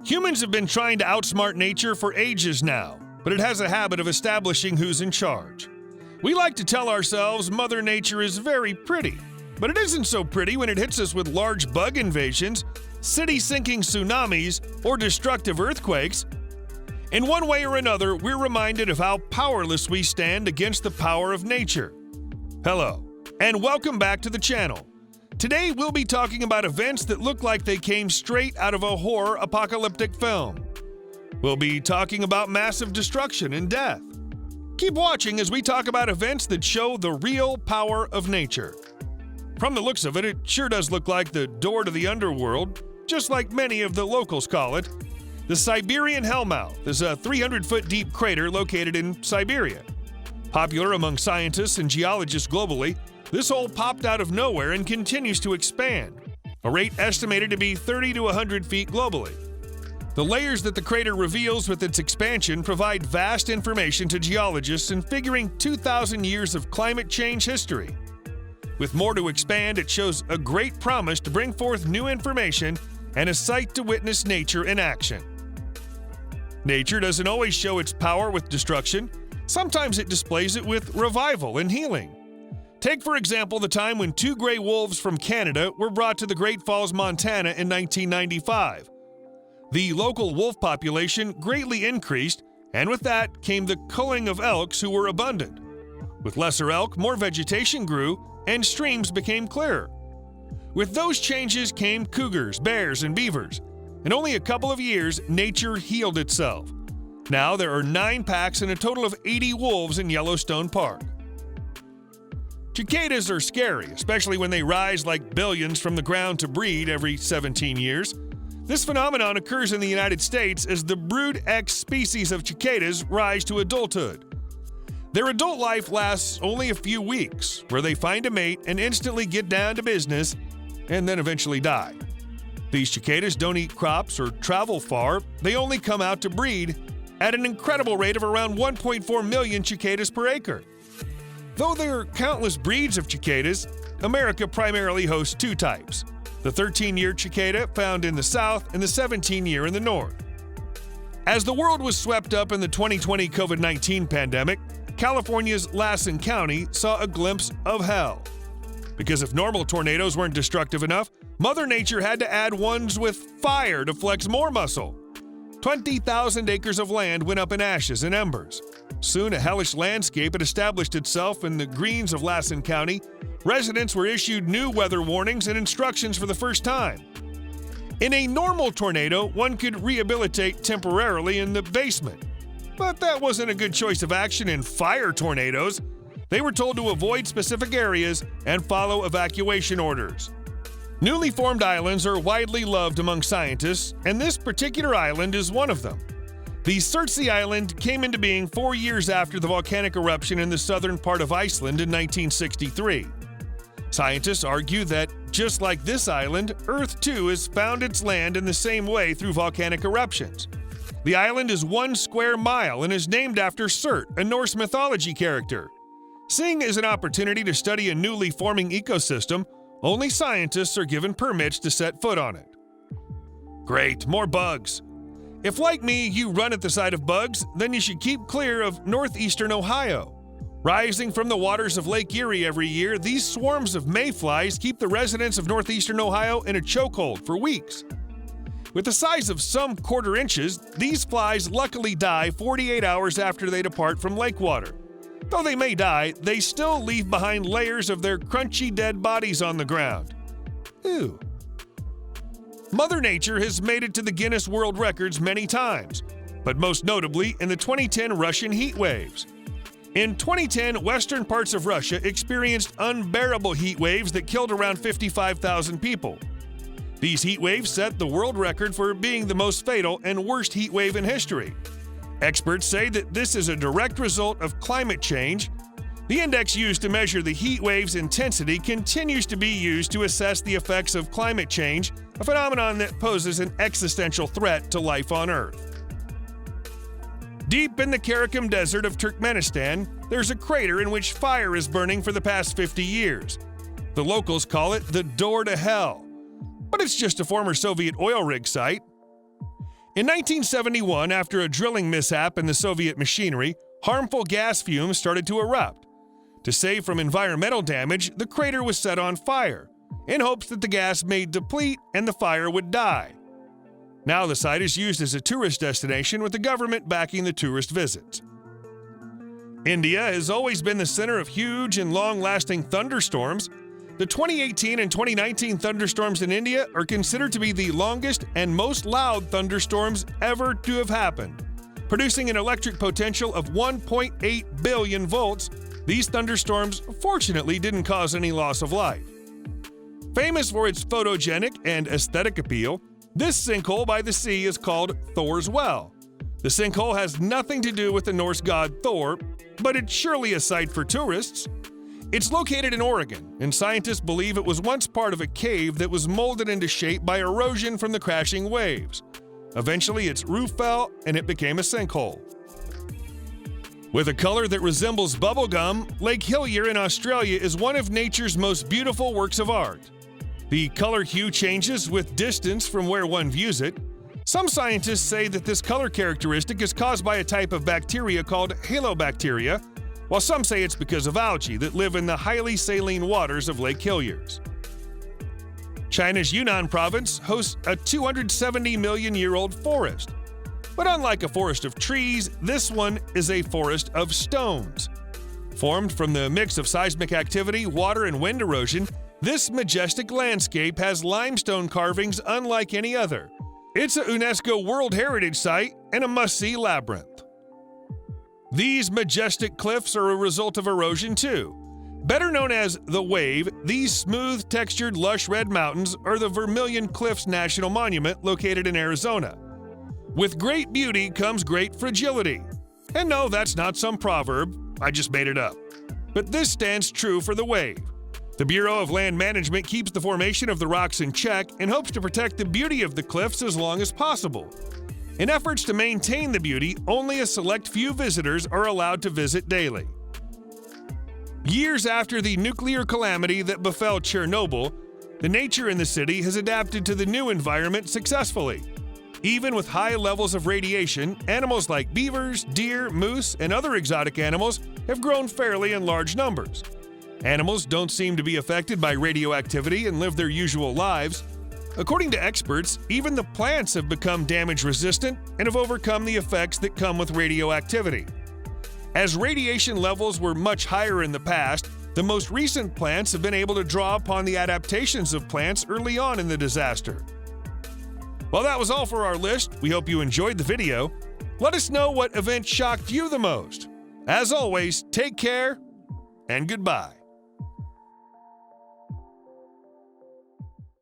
Humans have been trying to outsmart nature for ages now, but it has a habit of establishing who's in charge. We like to tell ourselves Mother Nature is very pretty, but it isn't so pretty when it hits us with large bug invasions, city-sinking tsunamis, or destructive earthquakes. In one way or another, we're reminded of how powerless we stand against the power of nature. Hello, and welcome back to the channel. Today, we'll be talking about events that look like they came straight out of a horror apocalyptic film. We'll be talking about massive destruction and death. Keep watching as we talk about events that show the real power of nature. From the looks of it, it sure does look like the door to the underworld, just like many of the locals call it. The Siberia Hellmouth is a 300-foot deep crater located in Siberia. Popular among scientists and geologists globally, this hole popped out of nowhere and continues to expand, a rate estimated to be 30 to 100 feet globally. The layers that the crater reveals with its expansion provide vast information to geologists in figuring 2,000 years of climate change history. With more to expand, it shows a great promise to bring forth new information and a sight to witness nature in action. Nature doesn't always show its power with destruction. Sometimes it displays it with revival and healing. Take, for example, the time when 2 gray wolves from Canada were brought to the Great Falls, Montana in 1995. The local wolf population greatly increased, and with that came the culling of elks who were abundant. With lesser elk, more vegetation grew, and streams became clearer. With those changes came cougars, bears, and beavers. In only a couple of years, nature healed itself. Now there are 9 packs and a total of 80 wolves in Yellowstone Park. Cicadas are scary, especially when they rise like billions from the ground to breed every 17 years. This phenomenon occurs in the United States as the brood X species of cicadas rise to adulthood. Their adult life lasts only a few weeks, where they find a mate and instantly get down to business, and then eventually die. These cicadas don't eat crops or travel far, they only come out to breed at an incredible rate of around 1.4 million cicadas per acre. Though there are countless breeds of cicadas, America primarily hosts 2 types: the 13-year cicada found in the south and the 17-year in the north. As the world was swept up in the 2020 COVID-19 pandemic, California's Lassen County saw a glimpse of hell. Because if normal tornadoes weren't destructive enough, Mother Nature had to add ones with fire to flex more muscle. 20,000 acres of land went up in ashes and embers. Soon, a hellish landscape had established itself in the greens of Lassen County. Residents were issued new weather warnings and instructions for the first time. In a normal tornado, one could rehabilitate temporarily in the basement. But that wasn't a good choice of action in fire tornadoes. They were told to avoid specific areas and follow evacuation orders. Newly formed islands are widely loved among scientists, and this particular island is one of them. The Surtsey Island came into being 4 years after the volcanic eruption in the southern part of Iceland in 1963. Scientists argue that, just like this island, Earth too has found its land in the same way through volcanic eruptions. The island is 1 square mile and is named after Surt, a Norse mythology character. Seeing as an opportunity to study a newly forming ecosystem, only scientists are given permits to set foot on it. Great, more bugs. If, like me, you run at the sight of bugs, then you should keep clear of northeastern Ohio. Rising from the waters of Lake Erie every year, these swarms of mayflies keep the residents of northeastern Ohio in a chokehold for weeks. With the size of some quarter inches, these flies luckily die 48 hours after they depart from lake water. Though they may die, they still leave behind layers of their crunchy dead bodies on the ground. Ew. Mother Nature has made it to the Guinness World Records many times, but most notably in the 2010 Russian heat waves. In 2010, western parts of Russia experienced unbearable heat waves that killed around 55,000 people. These heat waves set the world record for being the most fatal and worst heat wave in history. Experts say that this is a direct result of climate change. The index used to measure the heat wave's intensity continues to be used to assess the effects of climate change, a phenomenon that poses an existential threat to life on Earth. Deep in the Karakum Desert of Turkmenistan, there's a crater in which fire is burning for the past 50 years. The locals call it the door to hell, but it's just a former Soviet oil rig site. In 1971, after a drilling mishap in the Soviet machinery, harmful gas fumes started to erupt. To save from environmental damage, the crater was set on fire, in hopes that the gas may deplete and the fire would die. Now the site is used as a tourist destination, with the government backing the tourist visits. India has always been the center of huge and long-lasting thunderstorms. The 2018 and 2019 thunderstorms in India are considered to be the longest and most loud thunderstorms ever to have happened. Producing an electric potential of 1.8 billion volts, these thunderstorms fortunately didn't cause any loss of life. Famous for its photogenic and aesthetic appeal, this sinkhole by the sea is called Thors Well. The sinkhole has nothing to do with the Norse god Thor, but it's surely a sight for tourists. It's located in Oregon, and scientists believe it was once part of a cave that was molded into shape by erosion from the crashing waves. Eventually, its roof fell, and it became a sinkhole. With a color that resembles bubblegum, Lake Hillier in Australia is one of nature's most beautiful works of art. The color hue changes with distance from where one views it. Some scientists say that this color characteristic is caused by a type of bacteria called halobacteria, while some say it's because of algae that live in the highly saline waters of Lake Hilliers. China's Yunnan province hosts a 270-million-year-old forest. But unlike a forest of trees, this one is a forest of stones. Formed from the mix of seismic activity, water, and wind erosion, this majestic landscape has limestone carvings unlike any other. It's a UNESCO World Heritage Site and a must-see labyrinth. These majestic cliffs are a result of erosion too. Better known as the Wave, these smooth, textured, lush red mountains are the Vermillion Cliffs National Monument located in Arizona. With great beauty comes great fragility. And no, that's not some proverb, I just made it up. But this stands true for the Wave. The Bureau of Land Management keeps the formation of the rocks in check and hopes to protect the beauty of the cliffs as long as possible. In efforts to maintain the beauty, only a select few visitors are allowed to visit daily. Years after the nuclear calamity that befell Chernobyl, the nature in the city has adapted to the new environment successfully. Even with high levels of radiation, animals like beavers, deer, moose, and other exotic animals have grown fairly in large numbers. Animals don't seem to be affected by radioactivity and live their usual lives. According to experts, even the plants have become damage-resistant and have overcome the effects that come with radioactivity. As radiation levels were much higher in the past, the most recent plants have been able to draw upon the adaptations of plants early on in the disaster. Well, that was all for our list. We hope you enjoyed the video. Let us know what event shocked you the most. As always, take care and goodbye.